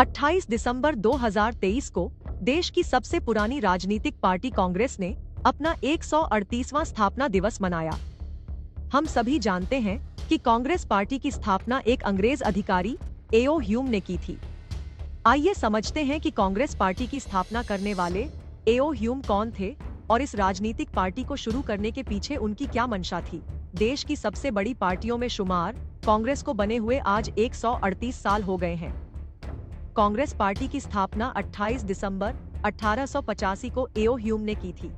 28 दिसंबर 2023 को देश की सबसे पुरानी राजनीतिक पार्टी कांग्रेस ने अपना 138वां स्थापना दिवस मनाया। हम सभी जानते हैं कि कांग्रेस पार्टी की स्थापना एक अंग्रेज अधिकारी एओ ह्यूम ने की थी। आइए समझते हैं कि कांग्रेस पार्टी की स्थापना करने वाले एओ ह्यूम कौन थे और इस राजनीतिक पार्टी को शुरू करने के पीछे उनकी क्या मंशा थी। देश की सबसे बड़ी पार्टियों में शुमार कांग्रेस को बने हुए आज 138 साल हो गए हैं। कांग्रेस पार्टी की स्थापना 28 दिसंबर 1885 को एओ ह्यूम ने की थी।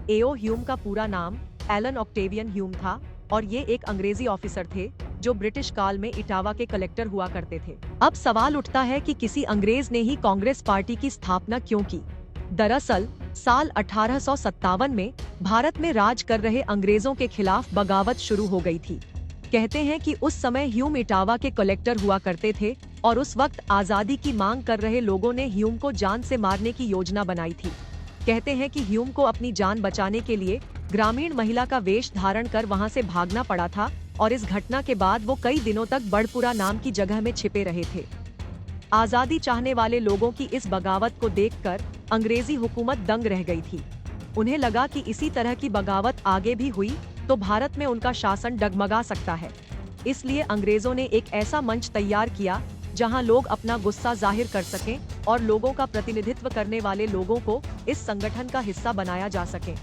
एओ ह्यूम का पूरा नाम एलन ऑक्टेवियन ह्यूम था और ये एक अंग्रेजी ऑफिसर थे जो ब्रिटिश काल में इटावा के कलेक्टर हुआ करते थे। अब सवाल उठता है कि किसी अंग्रेज ने ही कांग्रेस पार्टी की स्थापना क्यों की। दरअसल साल 1857 में भारत में राज कर रहे अंग्रेजों के खिलाफ बगावत शुरू हो गई थी। कहते हैं कि उस समय ह्यूम इटावा के कलेक्टर हुआ करते थे और उस वक्त आजादी की मांग कर रहे लोगों ने ह्यूम को जान से मारने की योजना बनाई थी। कहते हैं कि ह्यूम को अपनी जान बचाने के लिए ग्रामीण महिला का वेश धारण कर वहां से भागना पड़ा था और इस घटना के बाद वो कई दिनों तक बड़पुरा नाम की जगह में छिपे रहे थे। आजादी चाहने वाले लोगों की इस बगावत को देखकर अंग्रेजी हुकूमत दंग रह गई थी। उन्हें लगा कि इसी तरह की बगावत आगे भी हुई तो भारत में उनका शासन डगमगा सकता है। इसलिए अंग्रेजों ने एक ऐसा मंच तैयार किया जहां लोग अपना गुस्सा जाहिर कर सकें और लोगों का प्रतिनिधित्व करने वाले लोगों को इस संगठन का हिस्सा बनाया जा सके,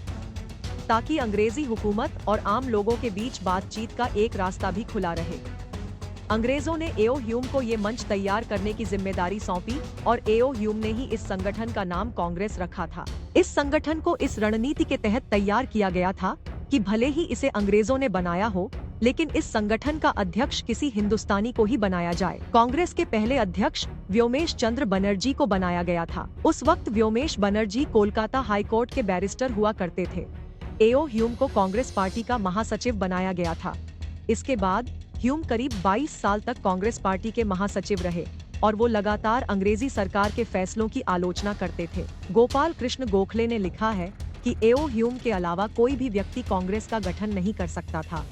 ताकि अंग्रेजी हुकूमत और आम लोगों के बीच बातचीत का एक रास्ता भी खुला रहे। अंग्रेजों ने एओ ह्यूम को ये मंच तैयार करने की जिम्मेदारी सौंपी और एओ ह्यूम ने ही इस संगठन का नाम कांग्रेस रखा था। इस संगठन को इस रणनीति के तहत तैयार किया गया था कि भले ही इसे अंग्रेजों ने बनाया हो, लेकिन इस संगठन का अध्यक्ष किसी हिंदुस्तानी को ही बनाया जाए। कांग्रेस के पहले अध्यक्ष व्योमेश चंद्र बनर्जी को बनाया गया था। उस वक्त व्योमेश बनर्जी कोलकाता हाई कोर्ट के बैरिस्टर हुआ करते थे। एओ ह्यूम को कांग्रेस पार्टी का महासचिव बनाया गया था। इसके बाद ह्यूम करीब 22 साल तक कांग्रेस पार्टी के महासचिव रहे और वो लगातार अंग्रेजी सरकार के फैसलों की आलोचना करते थे। गोपाल कृष्ण गोखले ने लिखा है कि एओ ह्यूम के अलावा कोई भी व्यक्ति कांग्रेस का गठन नहीं कर सकता था।